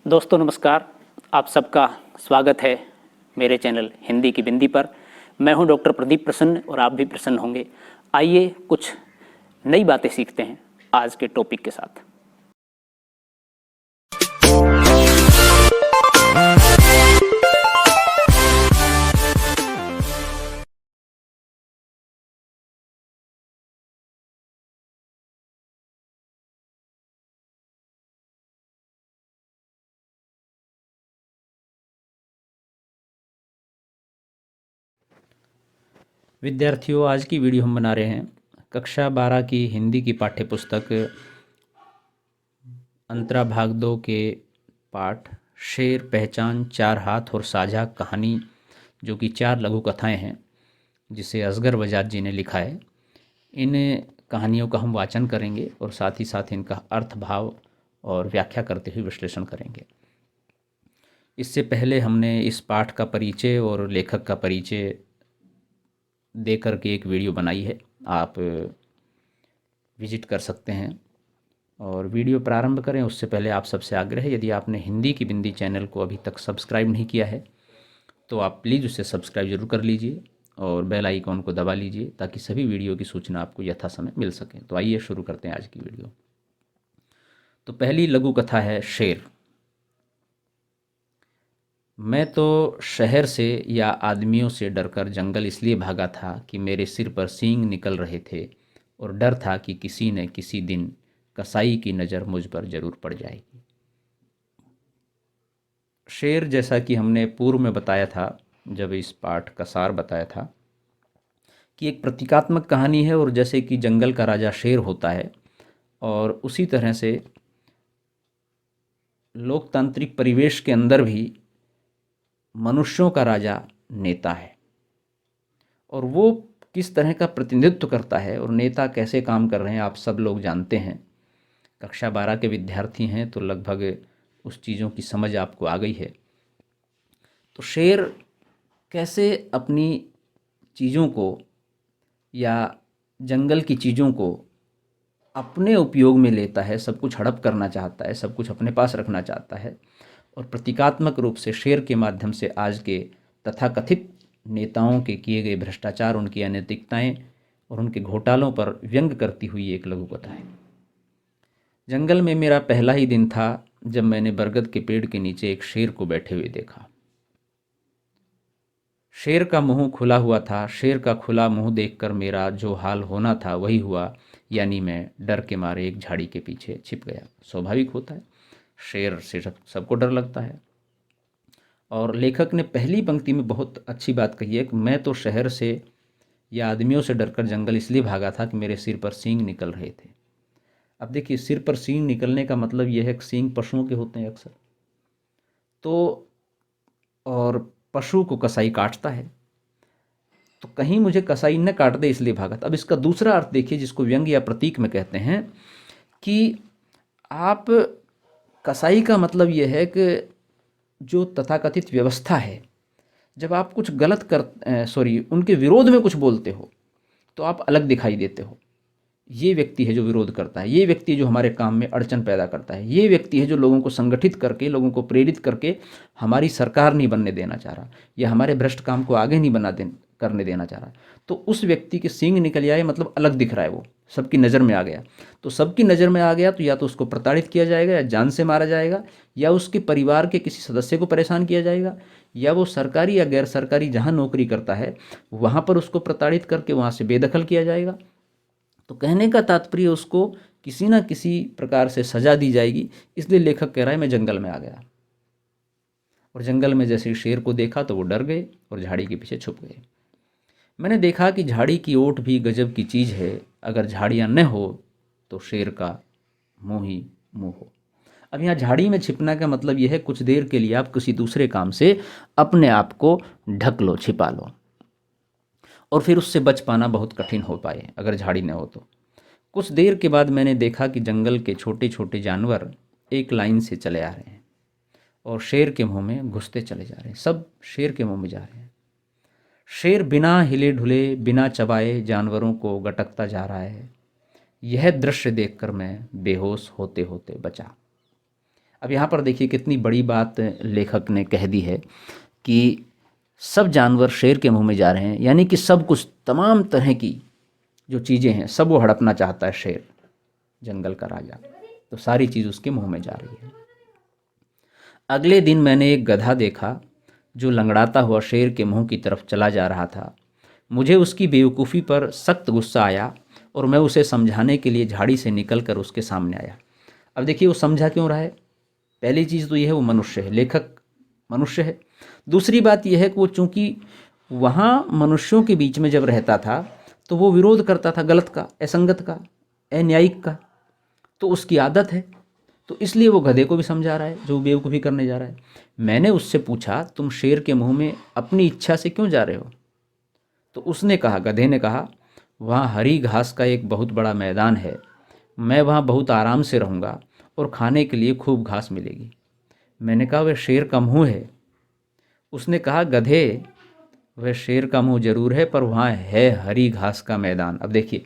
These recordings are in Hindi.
दोस्तों नमस्कार। आप सबका स्वागत है मेरे चैनल हिंदी की बिंदी पर। मैं हूं डॉक्टर प्रदीप प्रसन्न और आप भी प्रसन्न होंगे। आइए कुछ नई बातें सीखते हैं आज के टॉपिक के साथ। विद्यार्थियों, आज की वीडियो हम बना रहे हैं कक्षा 12 की हिंदी की पाठ्य पुस्तक अंतरा भाग 2 के पाठ शेर, पहचान, चार हाथ और साझा कहानी, जो कि 4 लघु कथाएं हैं जिसे असगर बजाज जी ने लिखा है। इन कहानियों का हम वाचन करेंगे और साथ ही साथ इनका अर्थ, भाव और व्याख्या करते हुए विश्लेषण करेंगे। इससे पहले हमने इस पाठ का परिचय और लेखक का परिचय दे करके एक वीडियो बनाई है, आप विजिट कर सकते हैं। और वीडियो प्रारंभ करें उससे पहले आप सबसे आग्रह है, यदि आपने हिंदी की बिंदी चैनल को अभी तक सब्सक्राइब नहीं किया है तो आप प्लीज़ उसे सब्सक्राइब जरूर कर लीजिए और बेल आइकॉन को दबा लीजिए ताकि सभी वीडियो की सूचना आपको यथा समय मिल सके। तो आइए शुरू करते हैं आज की वीडियो। तो पहली लघु कथा है शेर। मैं तो शहर से या आदमियों से डरकर जंगल इसलिए भागा था कि मेरे सिर पर सींग निकल रहे थे और डर था कि किसी न किसी दिन कसाई की नज़र मुझ पर जरूर पड़ जाएगी। शेर, जैसा कि हमने पूर्व में बताया था, जब इस पाठ का सार बताया था, कि एक प्रतीकात्मक कहानी है। और जैसे कि जंगल का राजा शेर होता है और उसी तरह से लोकतांत्रिक परिवेश के अंदर भी मनुष्यों का राजा नेता है और वो किस तरह का प्रतिनिधित्व करता है और नेता कैसे काम कर रहे हैं आप सब लोग जानते हैं। कक्षा 12 के विद्यार्थी हैं तो लगभग उस चीज़ों की समझ आपको आ गई है। तो शेर कैसे अपनी चीज़ों को या जंगल की चीज़ों को अपने उपयोग में लेता है, सब कुछ हड़प करना चाहता है, सब कुछ अपने पास रखना चाहता है। और प्रतीकात्मक रूप से शेर के माध्यम से आज के तथाकथित नेताओं के किए गए भ्रष्टाचार, उनकी अनैतिकताएं और उनके घोटालों पर व्यंग करती हुई एक लघु कथा है। जंगल में मेरा पहला ही दिन था जब मैंने बरगद के पेड़ के नीचे एक शेर को बैठे हुए देखा। शेर का मुंह खुला हुआ था। शेर का खुला मुंह देखकर मेरा जो हाल होना था वही हुआ, यानी मैं डर के मारे एक झाड़ी के पीछे छिप गया। स्वाभाविक होता है, शेर से सबको डर लगता है। और लेखक ने पहली पंक्ति में बहुत अच्छी बात कही है कि मैं तो शहर से या आदमियों से डरकर जंगल इसलिए भागा था कि मेरे सिर पर सींग निकल रहे थे। अब देखिए, सिर पर सींग निकलने का मतलब यह है कि सींग पशुओं के होते हैं अक्सर, तो और पशु को कसाई काटता है, तो कहीं मुझे कसाई न काट दे इसलिए भागा था। अब इसका दूसरा अर्थ देखिए, जिसको व्यंग या प्रतीक में कहते हैं, कि आप कसाई का मतलब यह है कि जो तथाकथित व्यवस्था है, जब आप कुछ गलत उनके विरोध में कुछ बोलते हो तो आप अलग दिखाई देते हो। ये व्यक्ति है जो विरोध करता है, ये व्यक्ति है जो हमारे काम में अड़चन पैदा करता है, ये व्यक्ति है जो लोगों को संगठित करके, लोगों को प्रेरित करके हमारी सरकार नहीं बनने देना चाह रहा या हमारे भ्रष्ट काम को आगे नहीं करने देना चाह रहा। तो उस व्यक्ति के सींग निकल आए, मतलब अलग दिख रहा है, वो सबकी नज़र में आ गया। तो सबकी नज़र में आ गया तो या तो उसको प्रताड़ित किया जाएगा या जान से मारा जाएगा, या उसके परिवार के किसी सदस्य को परेशान किया जाएगा, या वो सरकारी या गैर सरकारी जहाँ नौकरी करता है वहाँ पर उसको प्रताड़ित करके वहाँ से बेदखल किया जाएगा। तो कहने का तात्पर्य उसको किसी ना किसी प्रकार से सजा दी जाएगी। इसलिए लेखक कह रहा है मैं जंगल में आ गया, और जंगल में जैसे ही शेर को देखा तो वो डर गए और झाड़ी के पीछे छुप गए। मैंने देखा कि झाड़ी की ओट भी गजब की चीज़ है, अगर झाड़ियाँ न हो तो शेर का मुँह ही मुँह हो। अब यहाँ झाड़ी में छिपना का मतलब यह है कुछ देर के लिए आप किसी दूसरे काम से अपने आप को ढक लो, छिपा लो, और फिर उससे बच पाना बहुत कठिन हो पाए अगर झाड़ी न हो तो। कुछ देर के बाद मैंने देखा कि जंगल के छोटे छोटे जानवर एक लाइन से चले आ रहे हैं और शेर के मुंह में घुसते चले जा रहे हैं। सब शेर के मुंह में जा रहे हैं। शेर बिना हिले ढुले, बिना चबाए जानवरों को गटकता जा रहा है। यह दृश्य देखकर मैं बेहोश होते होते बचा। अब यहाँ पर देखिए कितनी बड़ी बात लेखक ने कह दी है कि सब जानवर शेर के मुंह में जा रहे हैं, यानी कि सब कुछ, तमाम तरह की जो चीज़ें हैं सब वो हड़पना चाहता है शेर, जंगल का राजा। तो सारी चीज़ उसके मुंह में जा रही है। अगले दिन मैंने एक गधा देखा जो लंगड़ाता हुआ शेर के मुंह की तरफ चला जा रहा था। मुझे उसकी बेवकूफ़ी पर सख्त गुस्सा आया और मैं उसे समझाने के लिए झाड़ी से निकलकर उसके सामने आया। अब देखिए वो समझा क्यों रहा है। पहली चीज़ तो यह है वो मनुष्य है, लेखक मनुष्य है। दूसरी बात यह है कि वो चूंकि वहाँ मनुष्यों के बीच में जब रहता था तो वो विरोध करता था गलत का, असंगत का, अन्यायिक का, तो उसकी आदत है। तो इसलिए वो गधे को भी समझा रहा है जो बेवकूफ़ी करने जा रहा है। मैंने उससे पूछा, तुम शेर के मुंह में अपनी इच्छा से क्यों जा रहे हो? तो उसने कहा, गधे ने कहा, वहाँ हरी घास का एक बहुत बड़ा मैदान है, मैं वहाँ बहुत आराम से रहूँगा और खाने के लिए खूब घास मिलेगी। मैंने कहा, वह शेर का मुँह है। उसने कहा, गधे, वह शेर का मुँह जरूर है पर वहाँ है हरी घास का मैदान। अब देखिए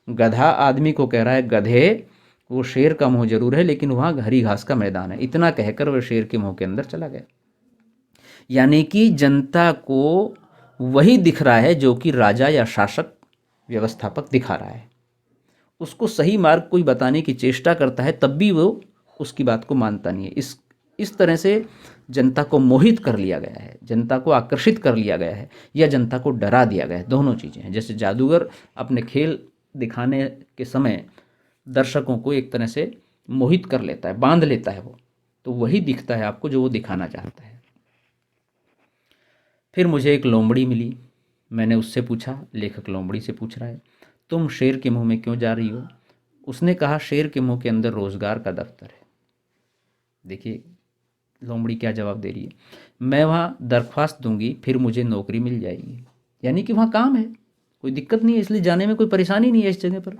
गधा आदमी को कह रहा है, गधे, वो शेर का मुँह जरूर है लेकिन वहाँ हरी घास का मैदान है। इतना कहकर वह शेर के मुँह के अंदर चला गया। यानी कि जनता को वही दिख रहा है जो कि राजा या शासक व्यवस्थापक दिखा रहा है। उसको सही मार्ग कोई बताने की चेष्टा करता है तब भी वो उसकी बात को मानता नहीं है। इस तरह से जनता को मोहित कर लिया गया है, जनता को आकर्षित कर लिया गया है या जनता को डरा दिया गया है। दोनों चीज़ें हैं। जैसे जादूगर अपने खेल दिखाने के समय दर्शकों को एक तरह से मोहित कर लेता है, बांध लेता है, वो तो वही दिखता है आपको जो वो दिखाना चाहता है। फिर मुझे एक लोमड़ी मिली। मैंने उससे पूछा, लेखक लोमड़ी से पूछ रहा है, तुम शेर के मुंह में क्यों जा रही हो? उसने कहा, शेर के मुंह के अंदर रोजगार का दफ्तर है। देखिए लोमड़ी क्या जवाब दे रही है, मैं वहाँ दरख्वास्त दूंगी फिर मुझे नौकरी मिल जाएगी। यानी कि वहाँ काम है, कोई दिक्कत नहीं है, इसलिए जाने में कोई परेशानी नहीं है इस जगह पर।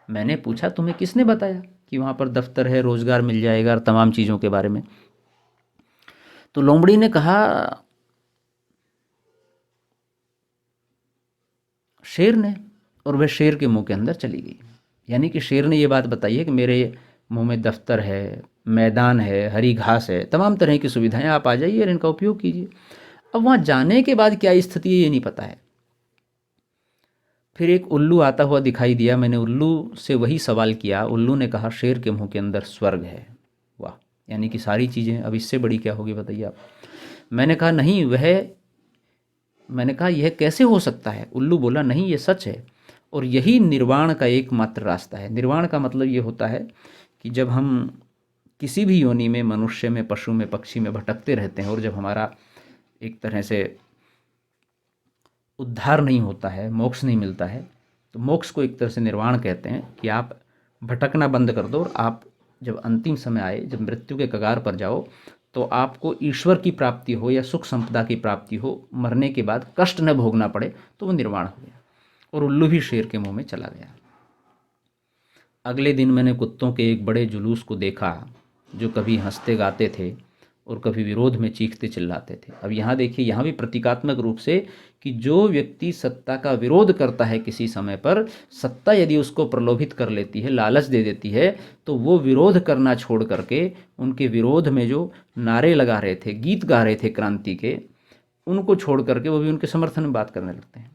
मैंने पूछा, तुम्हें किसने बताया कि वहाँ पर दफ्तर है, रोजगार मिल जाएगा और तमाम चीज़ों के बारे में? तो लोमड़ी ने कहा, शेर ने। और वह शेर के मुंह के अंदर चली गई। यानी कि शेर ने ये बात बताई है कि मेरे मुंह में दफ्तर है, मैदान है, हरी घास है, तमाम तरह की सुविधाएं, आप आ जाइए और इनका उपयोग कीजिए। अब वहाँ जाने के बाद क्या स्थिति है ये नहीं पता है। फिर एक उल्लू आता हुआ दिखाई दिया। मैंने उल्लू से वही सवाल किया। उल्लू ने कहा, शेर के मुंह के अंदर स्वर्ग है। वाह, यानी कि सारी चीज़ें, अब इससे बड़ी क्या होगी बताइए आप। मैंने कहा, नहीं वह, मैंने कहा यह कैसे हो सकता है? उल्लू बोला, नहीं ये सच है और यही निर्वाण का एकमात्र रास्ता है। निर्वाण का मतलब ये होता है कि जब हम किसी भी योनि में, मनुष्य में, पशु में, पक्षी में भटकते रहते हैं और जब हमारा एक तरह से उद्धार नहीं होता है, मोक्ष नहीं मिलता है, तो मोक्ष को एक तरह से निर्वाण कहते हैं कि आप भटकना बंद कर दो और आप जब अंतिम समय आए, जब मृत्यु के कगार पर जाओ, तो आपको ईश्वर की प्राप्ति हो या सुख संपदा की प्राप्ति हो, मरने के बाद कष्ट न भोगना पड़े, तो वो निर्वाण हो गया। और उल्लू भी शेर के मुंह में चला गया। अगले दिन मैंने कुत्तों के एक बड़े जुलूस को देखा जो कभी हंसते गाते थे और कभी विरोध में चीखते चिल्लाते थे। अब यहाँ देखिए, यहाँ भी प्रतीकात्मक रूप से कि जो व्यक्ति सत्ता का विरोध करता है किसी समय पर, सत्ता यदि उसको प्रलोभित कर लेती है, लालच दे देती है, तो वो विरोध करना छोड़ करके उनके विरोध में जो नारे लगा रहे थे, गीत गा रहे थे क्रांति के, उनको छोड़ करके वो भी उनके समर्थन में बात करने लगते हैं।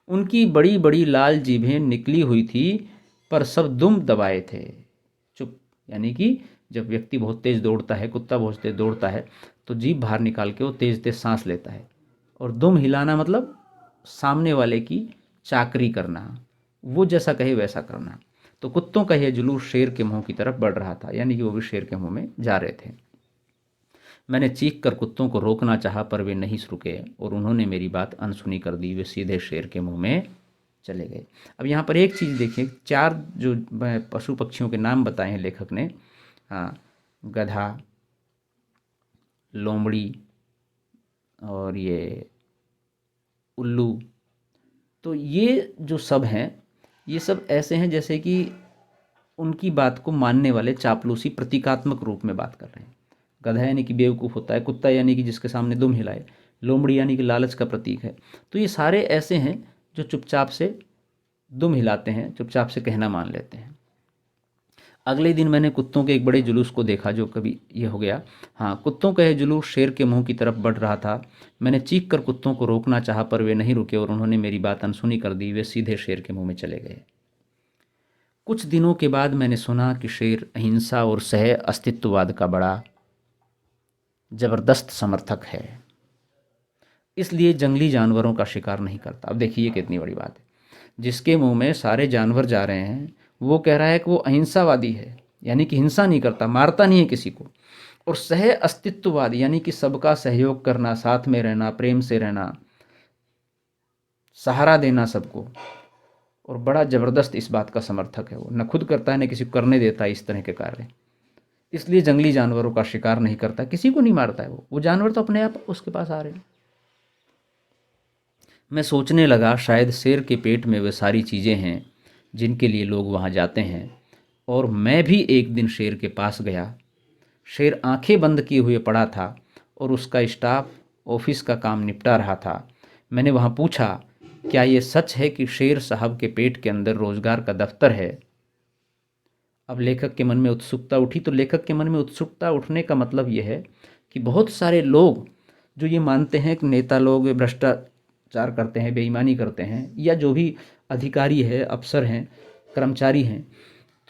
उनकी बड़ी बड़ी लाल जीभें निकली हुई थी पर सब दुम दबाए थे, चुप। यानी कि जब व्यक्ति बहुत तेज दौड़ता है, कुत्ता बहुत तेज दौड़ता है, तो जीभ बाहर निकाल के वो तेज तेज सांस लेता है। और दुम हिलाना मतलब सामने वाले की चाकरी करना, वो जैसा कहे वैसा करना। तो कुत्तों का यह जुलूस शेर के मुंह की तरफ बढ़ रहा था, यानी कि वो भी शेर के मुंह में जा रहे थे। मैंने चीख कर कुत्तों को रोकना चाहा पर वे नहीं रुके और उन्होंने मेरी बात अनसुनी कर दी। वे सीधे शेर के मुंह में चले गए। अब यहाँ पर एक चीज़ देखिए, 4 जो पशु पक्षियों के नाम बताए हैं लेखक ने, हाँ, गधा, लोमड़ी और ये उल्लू, तो ये जो सब हैं, ये सब ऐसे हैं जैसे कि उनकी बात को मानने वाले चापलूसी प्रतीकात्मक रूप में बात कर रहे हैं। गधा यानी कि बेवकूफ़ होता है, कुत्ता यानी कि जिसके सामने दुम हिलाए, लोमड़ी यानी कि लालच का प्रतीक है। तो ये सारे ऐसे हैं जो चुपचाप से दुम हिलाते हैं, चुपचाप से कहना मान लेते हैं। अगले दिन मैंने कुत्तों के एक बड़े जुलूस को देखा, जो कभी ये हो गया। हाँ, कुत्तों का यह जुलूस शेर के मुंह की तरफ बढ़ रहा था। मैंने चीख कर कुत्तों को रोकना चाहा, पर वे नहीं रुके और उन्होंने मेरी बात अनसुनी कर दी। वे सीधे शेर के मुंह में चले गए। कुछ दिनों के बाद मैंने सुना कि शेर अहिंसा और सह अस्तित्ववाद का बड़ा जबरदस्त समर्थक है, इसलिए जंगली जानवरों का शिकार नहीं करता। अब देखिए कितनी बड़ी बात है। जिसके मुंह में सारे जानवर जा रहे हैं, वो कह रहा है कि वो अहिंसावादी है, यानी कि हिंसा नहीं करता, मारता नहीं है किसी को। और सह अस्तित्ववाद यानी कि सबका सहयोग करना, साथ में रहना, प्रेम से रहना, सहारा देना सबको। और बड़ा ज़बरदस्त इस बात का समर्थक है वो, न खुद करता है न किसी को करने देता है इस तरह के कार्य। इसलिए जंगली जानवरों का शिकार नहीं करता, किसी को नहीं मारता है वो जानवर तो अपने आप उसके पास आ रहे हैं। मैं सोचने लगा, शायद शेर के पेट में वे सारी चीज़ें हैं जिनके लिए लोग वहाँ जाते हैं। और मैं भी एक दिन शेर के पास गया। शेर आंखें बंद किए हुए पड़ा था और उसका स्टाफ ऑफिस का काम निपटा रहा था। मैंने वहाँ पूछा, क्या ये सच है कि शेर साहब के पेट के अंदर रोजगार का दफ्तर है? अब लेखक के मन में उत्सुकता उठी। तो लेखक के मन में उत्सुकता उठने का मतलब ये है कि बहुत सारे लोग जो ये मानते हैं कि नेता लोग भ्रष्टाचार करते हैं, बेईमानी करते हैं, या जो भी अधिकारी है, अफसर हैं, कर्मचारी हैं,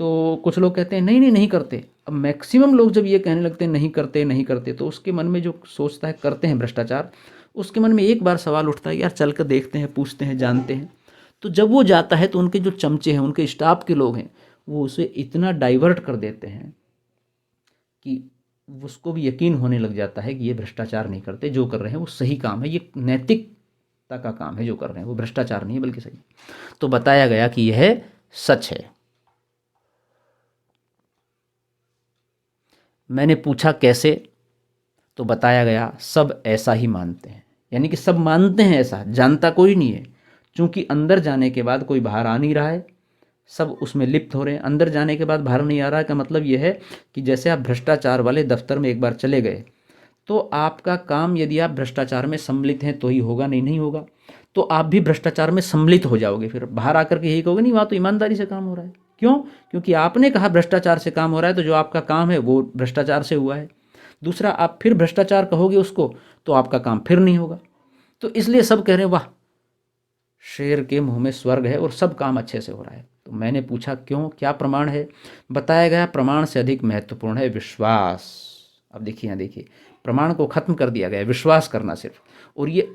तो कुछ लोग कहते हैं नहीं नहीं नहीं करते। अब मैक्सिमम लोग जब ये कहने लगते हैं नहीं करते नहीं करते, तो उसके मन में जो सोचता है करते हैं भ्रष्टाचार, उसके मन में एक बार सवाल उठता है, यार चल कर देखते हैं, पूछते हैं, जानते हैं। तो जब वो जाता है तो उनके जो चमचे हैं, उनके स्टाफ के लोग हैं, वो उसे इतना डाइवर्ट कर देते हैं कि उसको भी यकीन होने लग जाता है कि ये भ्रष्टाचार नहीं करते, जो कर रहे हैं वो सही काम है, ये नैतिकता का काम है जो कर रहे हैं, वो भ्रष्टाचार नहीं है बल्कि सही। तो बताया गया कि यह सच है। मैंने पूछा कैसे? तो बताया गया सब ऐसा ही मानते हैं, यानी कि सब मानते हैं ऐसा, जानता कोई नहीं है। क्योंकि अंदर जाने के बाद कोई बाहर आ नहीं रहा है, सब उसमें लिप्त हो रहे हैं। अंदर जाने के बाद बाहर नहीं आ रहा है का मतलब यह है कि जैसे आप भ्रष्टाचार वाले दफ्तर में एक बार चले गए, तो आपका काम, यदि आप भ्रष्टाचार में सम्मिलित हैं तो ही होगा, नहीं नहीं होगा तो आप भी भ्रष्टाचार में सम्मिलित हो जाओगे। फिर बाहर आकर के यही कहोगे नहीं, वहाँ तो ईमानदारी से काम हो रहा है। क्यों? क्योंकि आपने कहा भ्रष्टाचार से काम हो रहा है, तो जो आपका काम है वो भ्रष्टाचार से हुआ है। दूसरा, आप फिर भ्रष्टाचार कहोगे उसको, तो आपका काम फिर नहीं होगा। तो इसलिए सब कह रहे हैं वाह, शेर के मुंह में स्वर्ग है और सब काम अच्छे से हो रहा है। तो मैंने पूछा क्यों, क्या प्रमाण है? बताया गया प्रमाण से अधिक महत्वपूर्ण है विश्वास। अब देखिए, यहाँ देखिए, प्रमाण को खत्म कर दिया गया है, विश्वास करना सिर्फ। और ये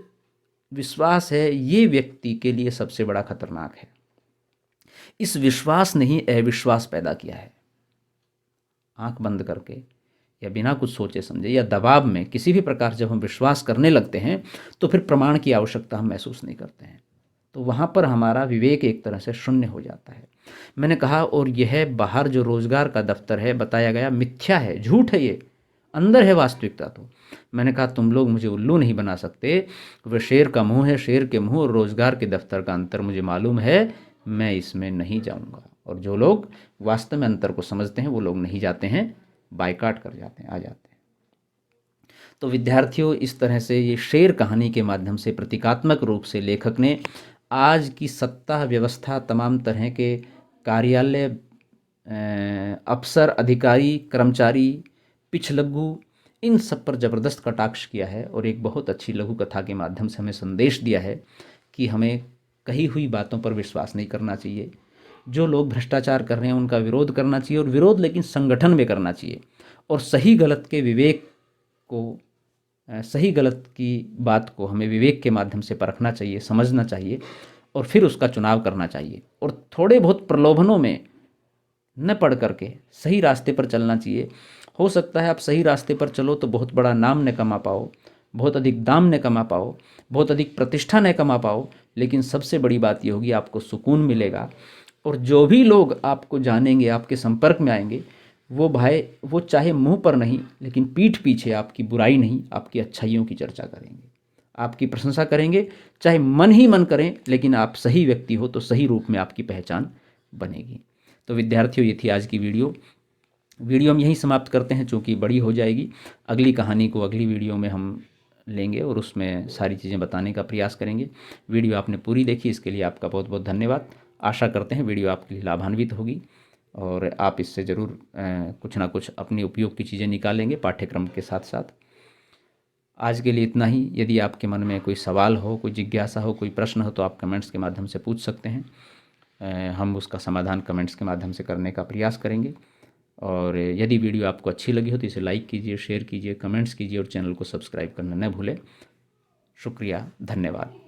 विश्वास है, ये व्यक्ति के लिए सबसे बड़ा खतरनाक है। इस विश्वास ने ही अविश्वास पैदा किया है। आंख बंद करके या बिना कुछ सोचे समझे या दबाव में किसी भी प्रकार जब हम विश्वास करने लगते हैं, तो फिर प्रमाण की आवश्यकता हम महसूस नहीं करते हैं। तो वहाँ पर हमारा विवेक एक तरह से शून्य हो जाता है। मैंने कहा, और यह बाहर जो रोजगार का दफ्तर है, बताया गया मिथ्या है, झूठ है, ये अंदर है वास्तविकता। तो मैंने कहा, तुम लोग मुझे उल्लू नहीं बना सकते। वह शेर का मुंह है, शेर के मुंह और रोजगार के दफ्तर का अंतर मुझे मालूम है, मैं इसमें नहीं जाऊंगा। और जो लोग वास्तव में अंतर को समझते हैं वो लोग नहीं जाते हैं, बायकाट कर जाते हैं, आ जाते हैं। तो विद्यार्थियों, इस तरह से ये शेर कहानी के माध्यम से प्रतीकात्मक रूप से लेखक ने आज की सत्ता व्यवस्था, तमाम तरह के कार्यालय, अफसर, अधिकारी, कर्मचारी, पिछलग्गू, इन सब पर ज़बरदस्त कटाक्ष किया है और एक बहुत अच्छी लघु कथा के माध्यम से हमें संदेश दिया है कि हमें कही हुई बातों पर विश्वास नहीं करना चाहिए। जो लोग भ्रष्टाचार कर रहे हैं उनका विरोध करना चाहिए, और विरोध लेकिन संगठन में करना चाहिए। और सही गलत के विवेक को, सही गलत की बात को हमें विवेक के माध्यम से परखना चाहिए, समझना चाहिए और फिर उसका चुनाव करना चाहिए। और थोड़े बहुत प्रलोभनों में न पड़ करके सही रास्ते पर चलना चाहिए। हो सकता है आप सही रास्ते पर चलो तो बहुत बड़ा नाम न कमा पाओ, बहुत अधिक दाम न कमा पाओ, बहुत अधिक प्रतिष्ठा न कमा पाओ, लेकिन सबसे बड़ी बात ये होगी आपको सुकून मिलेगा। और जो भी लोग आपको जानेंगे, आपके संपर्क में आएंगे, वो भाई, वो चाहे मुंह पर नहीं लेकिन पीठ पीछे आपकी बुराई नहीं, आपकी अच्छाइयों की चर्चा करेंगे, आपकी प्रशंसा करेंगे। चाहे मन ही मन करें, लेकिन आप सही व्यक्ति हो तो सही रूप में आपकी पहचान बनेगी। तो विद्यार्थियों, ये थी आज की वीडियो हम यहीं समाप्त करते हैं, चूँकि बड़ी हो जाएगी। अगली कहानी को अगली वीडियो में हम लेंगे और उसमें सारी चीज़ें बताने का प्रयास करेंगे। वीडियो आपने पूरी देखी, इसके लिए आपका बहुत बहुत धन्यवाद। आशा करते हैं वीडियो आपके लिए लाभान्वित होगी। और आप इससे ज़रूर कुछ ना कुछ अपनी उपयोग की चीज़ें निकालेंगे पाठ्यक्रम के साथ साथ। आज के लिए इतना ही। यदि आपके मन में कोई सवाल हो, कोई जिज्ञासा हो, कोई प्रश्न हो तो आप कमेंट्स के माध्यम से पूछ सकते हैं। हम उसका समाधान कमेंट्स के माध्यम से करने का प्रयास करेंगे। और यदि वीडियो आपको अच्छी लगी हो तो इसे लाइक कीजिए, शेयर कीजिए, कमेंट्स कीजिए और चैनल को सब्सक्राइब करना न भूलें। शुक्रिया, धन्यवाद।